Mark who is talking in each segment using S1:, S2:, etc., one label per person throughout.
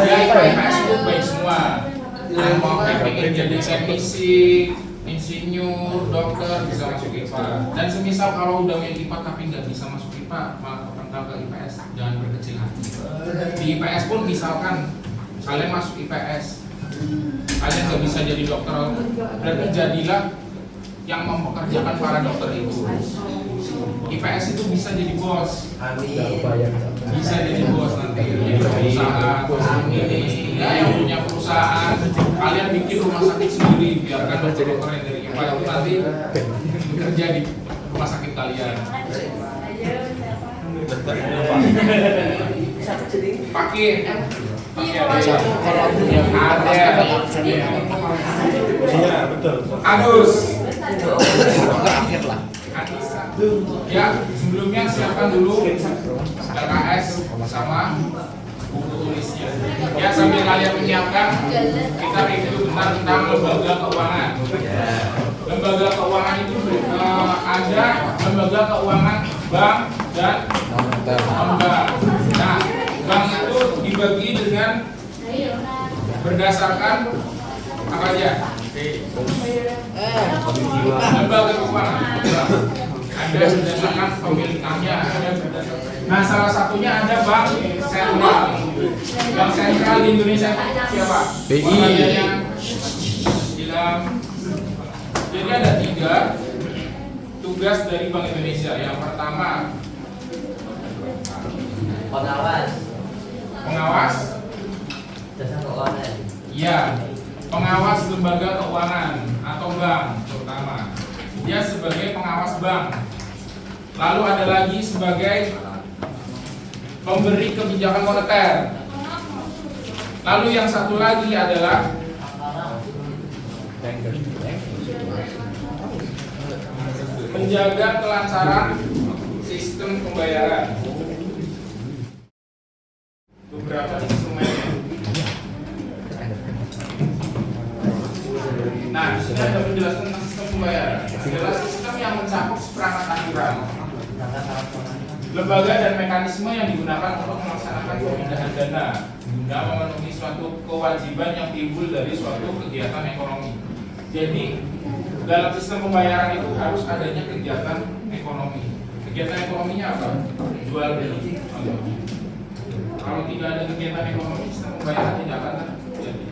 S1: Ya IPS itu baik semua. Mau pengen jadi teknisi, insinyur, dokter bisa masuk IPA. Dan semisal kalau udah main IPA tapi nggak bisa masuk IPA, malah terpental ke IPS, jangan berkecil hati. Di IPS pun misalkan kalian masuk IPS, kalian nggak bisa jadi dokter, berarti jadilah yang mempekerjakan para dokter itu. IPS itu bisa jadi bos, bisa jadi bos nanti perusahaan ini ya, yang punya perusahaan, kalian bikin rumah sakit sendiri, biarkan dokter-dokter yang dari IPA itu nanti bekerja di rumah sakit kalian. Pakai Adus. Ya, sebelumnya siapkan dulu LKS sama buku tulisnya. Ya, sambil kalian menyiapkan, kita review tentang lembaga keuangan. Lembaga keuangan itu ada lembaga keuangan bank dan non-bank. Nah, bank itu dibagi dengan berdasarkan apa aja? Lembaga keuangan ada berdasarkan pemilikannya, ada berdasarkan. Nah, salah satunya ada bank sentral. Bank sentral di Indonesia siapa? BI. Jadi ada 3 tugas dari Bank Indonesia. Yang pertama, pengawas jasa keuangan. Iya, pengawas lembaga keuangan atau bank terutama. Dia sebagai pengawas bank. Lalu ada lagi sebagai pemberi kebijakan moneter. Lalu yang satu lagi adalah menjaga kelancaran sistem pembayaran. Beberapa instrumennya. Nah, ini ada penjelasan tentang sistem pembayaran. Adalah sistem yang mencakup seperangkat aturan, lembaga dan mekanisme yang digunakan untuk melaksanakan pemindahan dana guna memenuhi suatu kewajiban yang timbul dari suatu kegiatan ekonomi. Jadi dalam sistem pembayaran itu harus adanya kegiatan ekonomi. Kegiatan ekonominya apa? Jual beli. Kalau tidak ada kegiatan ekonomi, sistem pembayaran tidak akan terjadi.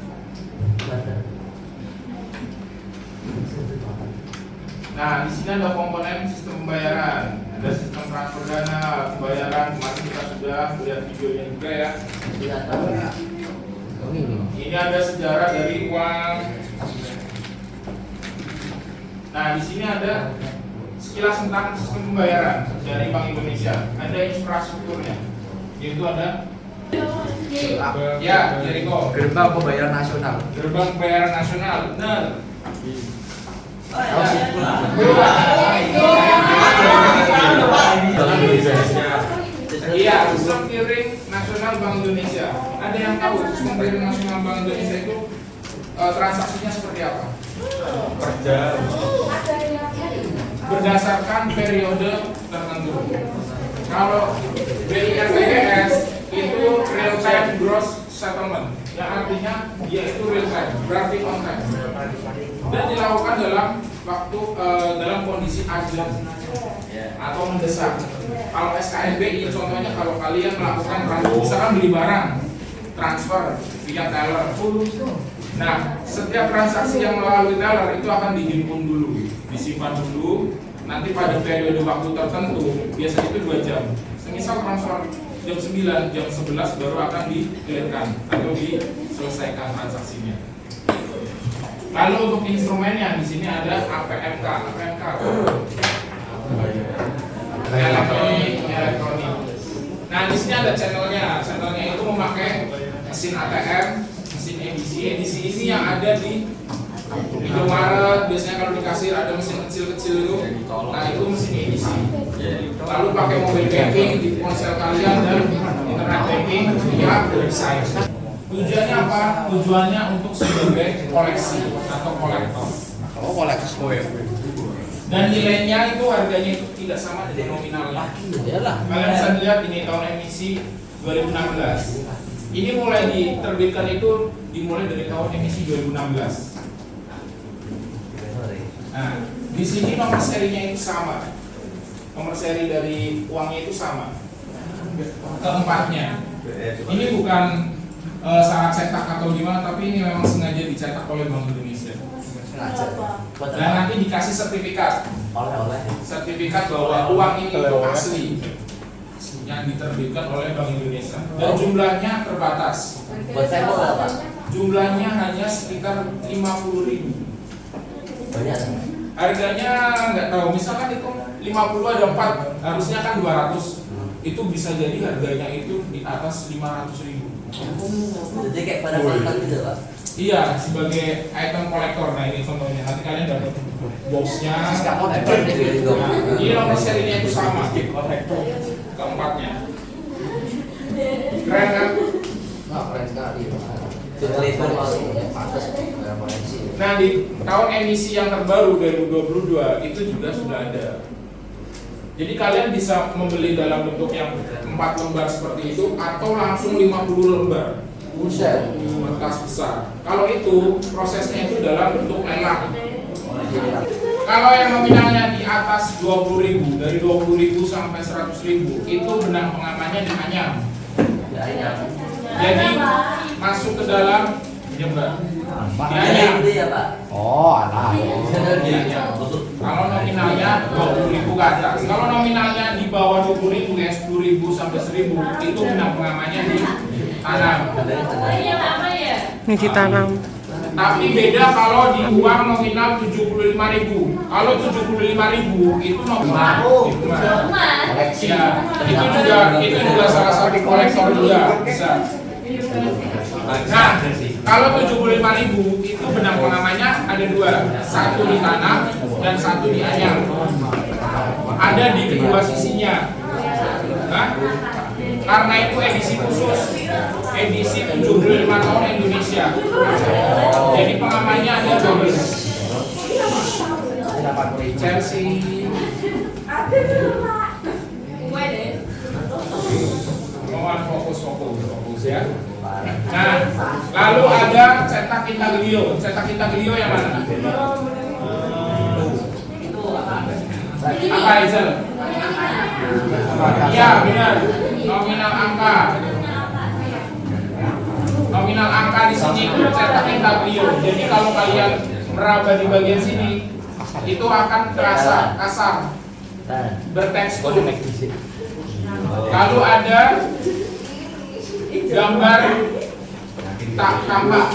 S1: Nah, di sini ada komponen sistem pembayaran. Ada sistem transfer dana, pembayaran. Kemarin kita sudah lihat videonya juga ya. Ini ada sejarah dari uang. Nah, di sini ada sekilas tentang sistem pembayaran dari Bank Indonesia. Ada infrastrukturnya, yaitu ada ya, Jericho. Gerbang pembayaran nasional. Gerbang pembayaran nasional, benar. Iya, sistem clearing nasional Bank Indonesia. Ada yang tahu sistem clearing nasional Bank Indonesia itu transaksinya seperti apa? Berdasarkan periode tertentu. Kalau BIRBS itu real time gross settlement, yang artinya dia itu real time, berarti on time, dan dilakukan dalam waktu dalam kondisi urgent atau mendesak. Kalau SKNBI contohnya, kalau kalian melakukan misalkan beli barang, transfer via teller. Nah, setiap transaksi yang melalui teller itu akan dihimpun dulu, disimpan dulu. Nanti pada periode waktu tertentu, biasanya itu 2 jam. Semisal transfer jam 9, jam 11 baru akan di-clearkan atau diselesaikan transaksinya. Lalu untuk instrumennya di sini ada APMK. APMK elektronik. Nah, di sini ada channelnya. Channelnya itu memakai mesin ATM, mesin edisi. Edisi ini yang ada di Indomaret, biasanya kalau di kasir ada mesin kecil-kecil itu. Nah, itu mesin edisi. Lalu pakai mobile banking di ponsel kalian dan internet banking via website. Tujuannya apa? Tujuannya untuk sebagai koleksi atau kolektor.
S2: Oh, koleksi.
S1: Dan nilainya itu harganya itu tidak sama dengan nominalnya. Kalian bisa lihat ini tahun emisi 2016. Ini mulai diterbitkan itu dimulai dari tahun emisi 2016. Nah, di sini nomor serinya itu sama. Nomor seri dari uangnya itu sama. Keempatnya. Ini bukan salah cetak atau gimana, tapi ini memang sengaja dicetak oleh Bank Indonesia. Dan nanti dikasih sertifikat. Sertifikat bahwa uang ini itu asli yang diterbitkan oleh Bank Indonesia. Dan jumlahnya terbatas. Jumlahnya hanya sekitar 50.000. Harganya nggak tahu, misalkan itu 50 ada 4, harusnya kan 200. Itu bisa jadi harganya itu di atas 500.000.
S2: Jadi kayak pada kontak gitu Pak?
S1: Iya, sebagai item kolektor. Nah ini contohnya, nanti kalian dapat boxnya. Ini nomor serinya itu sama, keempatnya. Keren kan?
S2: Keren sekali.
S1: Nah di tahun emisi yang terbaru 2022 itu juga sudah ada. Jadi kalian bisa membeli dalam bentuk yang 4 lembar seperti itu atau langsung 50 lembar.
S2: Buset.
S1: Kertas besar. Kalau itu prosesnya itu dalam bentuk lelang. Kalau yang nominalnya di atas 20.000, dari 20.000 sampai 100.000 itu benang pengamannya dianyam. Jadi masuk ke dalam jember. Dianyam.
S2: Ya Pak.
S3: Oh, alah.
S1: Kalau nominalnya 20.000 ke atas. Kalau nominalnya di bawah 20.000, ya 10.000 sampai 1.000 itu benang pengamannya ditanam.
S4: Ini ditanam.
S1: Tapi beda kalau di uang nominal 75.000. Kalau 75.000 itu nominal. Ya, itu juga salah satu kolektor juga bisa. Nah, kalau 75.000 itu benang pengamannya ada 2, satu ditanam dan satu dianyam. Ada di kedua sisinya. Nah, karena itu edisi khusus, edisi 75 tahun Indonesia. Jadi pengamannya ada 12. Chelsea. Mohon fokus ya. Nah, lalu ada cetak intaglio. Cetak intaglio yang mana? Apa Hazel? Iya benar. Nominal angka. Nominal angka di sini itu cetak intaglio. Jadi kalau kalian meraba di bagian sini, itu akan terasa kasar, bertekstur. Lalu ada gambar tak tampak.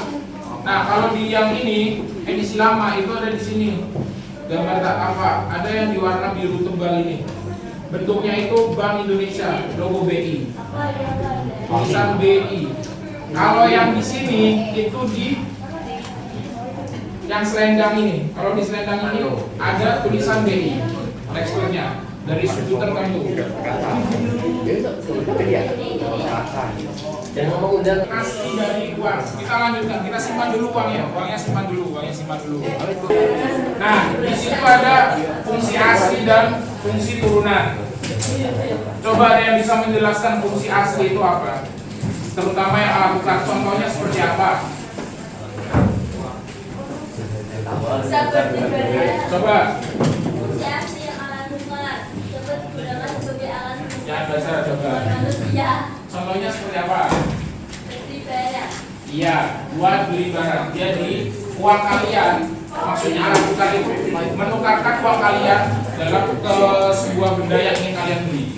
S1: Nah, kalau di yang ini edisi lama itu ada di sini. Gambar tak tampak. Ada yang di warna biru tebal ini. Bentuknya itu Bank Indonesia, logo BI. Tulisan BI. Kalau yang di sini itu di yang selendang ini. Kalau di selendang ini ada tulisan BI. Teksturnya dari suku tertentu.
S2: Jangan ngomong udah.
S1: Asli dari uang. Kita lanjutkan. Kita simpan dulu uangnya. Uangnya simpan dulu. Nah, di situ ada fungsi asli dan fungsi turunan. Coba ada yang bisa menjelaskan fungsi asli itu apa? Terutama yang alat tukar. Contohnya seperti apa? Coba. Yang biasa coba. Contohnya seperti apa? Iya, buat beli barang. Jadi uang kalian, maksudnya alat tukar itu menukarkan uang kalian dalam ke sebuah benda yang ingin kalian beli.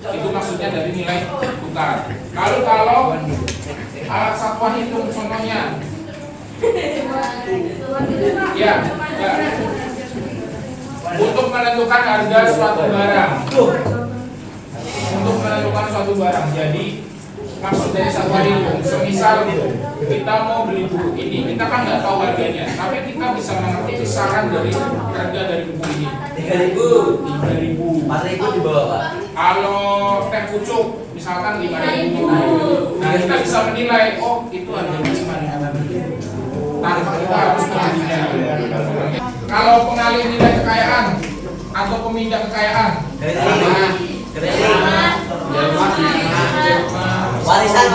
S1: Itu maksudnya dari nilai tukar. Kalau alat satuan hitung contohnya, ya, untuk menentukan harga suatu barang. Untuk menentukan suatu barang. Jadi maksud dari satuan hitung, semisal kita mau beli buku ini, kita kan nggak tahu harganya, tapi kita bisa mengerti kisaran dari harga dari buku ini.
S2: 3.000. 4.000 di bawah Pak.
S1: Kalau teh pucuk misalkan 5.000. Nah kita bisa menilai, oh itu harganya 5.000. Tanpa kita harus membelinya. Kalau pengalih nilai kekayaan atau pemindah kekayaan,
S2: Warisan.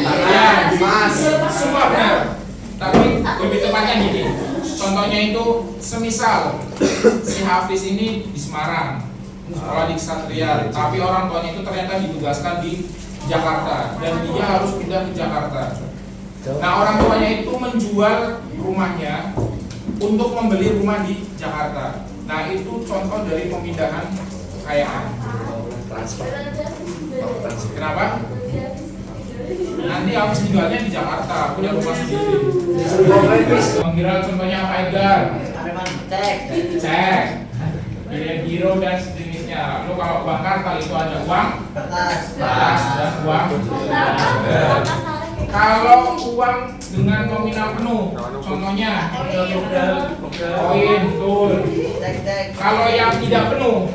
S1: Ya, Mas. Semua benar. Tapi lebih tepatnya gini. Contohnya itu semisal si Hafiz ini di Semarang, sekolah di Ksatria, tapi orang tuanya itu ternyata ditugaskan di Jakarta dan dia harus pindah ke Jakarta. Nah, orang tuanya itu menjual rumahnya untuk membeli rumah di Jakarta. Nah, itu contoh dari pemindahan kekayaan. Kenapa? Nanti harus tinggalnya di Jakarta, punya rumah sendiri. Mengira contohnya apa, Edgar? Cek. Giro dan sejenisnya. Lo kalau bank kartal itu ada uang kertas dan uang. Kalau uang dengan nominal penuh, contohnya koin, betul. Kalau yang tidak penuh,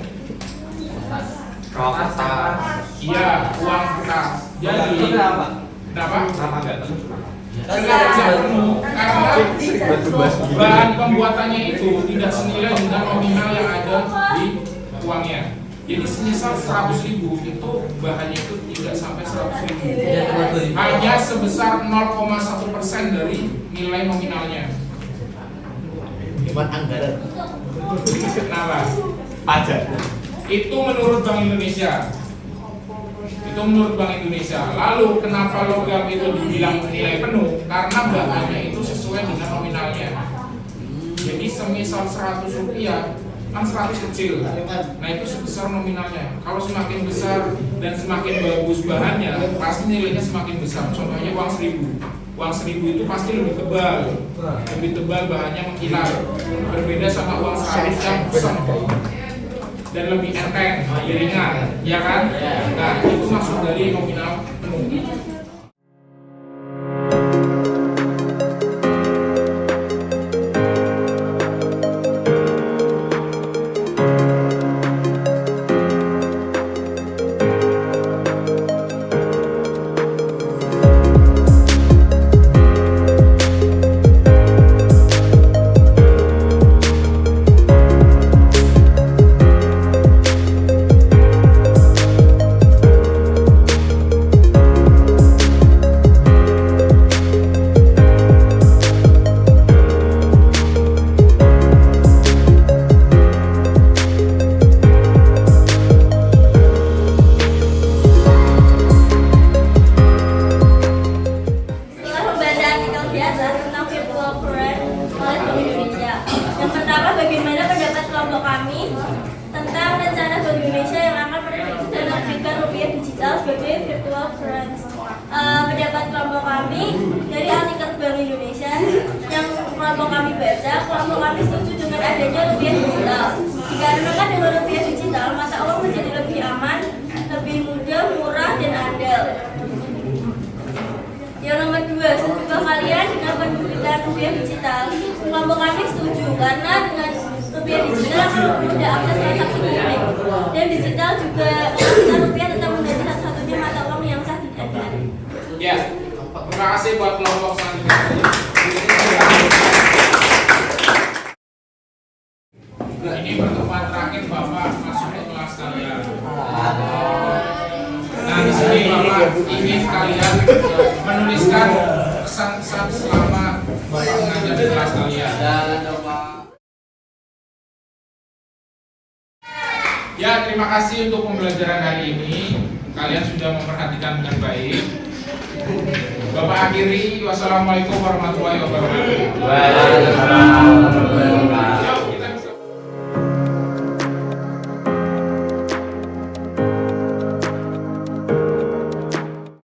S1: iya, uang kertas. Jadi, kenapa? Tidak penuh karena bahan pembuatannya itu tidak senilai dengan nominal yang ada di uangnya. Jadi semisal 100.000 itu bahannya itu tidak sampai 100.000, hanya sebesar 0,1% dari nilai nominalnya.
S2: Hemat anggaran.
S1: Kenapa?
S2: Pajak.
S1: Itu menurut Bank Indonesia. Lalu kenapa logam itu dibilang nilai penuh? Karena bahannya itu sesuai dengan nominalnya. Jadi semisal 100 rupiah, kan 100 kecil. Nah, itu sebesar nominalnya. Kalau semakin besar dan semakin bagus bahannya, pasti nilainya semakin besar. Contohnya uang 1.000. Uang 1.000 itu pasti lebih tebal bahannya mengkilat. Berbeda sama uang 100 yang kusam dan lebih enteng, lebih ringan, ya kan? Nah, itu maksud dari nominal penuh.
S3: Pendapat kelompok kami dari artikel Bank Indonesia yang kelompok kami baca, kelompok kami setuju dengan adanya rupiah digital. Dikarenakan dengan rupiah digital, mata uang menjadi lebih aman, lebih mudah, murah, dan andal. Yang nomor 2, setujukah kalian dengan penerbitan rupiah digital? Kelompok kami setuju karena dengan rupiah digital akan mempermudah akses transaksi publik, dan digital juga rupiah tetap menjadi satu-satunya mata uang yang sah di negara.
S1: Ya, terima kasih buat kelompok selanjutnya. Ini pertemuan terakhir Bapak masuk ke kelas kalian. Nah, di sini Bapak ingin kalian menuliskan pesan-pesan selama Bapak mengajar di kelas kalian. Ya, terima kasih untuk pembelajaran hari ini. Kalian sudah memperhatikan dengan baik. Bapak akhiri, wassalamualaikum warahmatullahi wabarakatuh.
S2: Waalaikumsalam warahmatullahi wabarakatuh.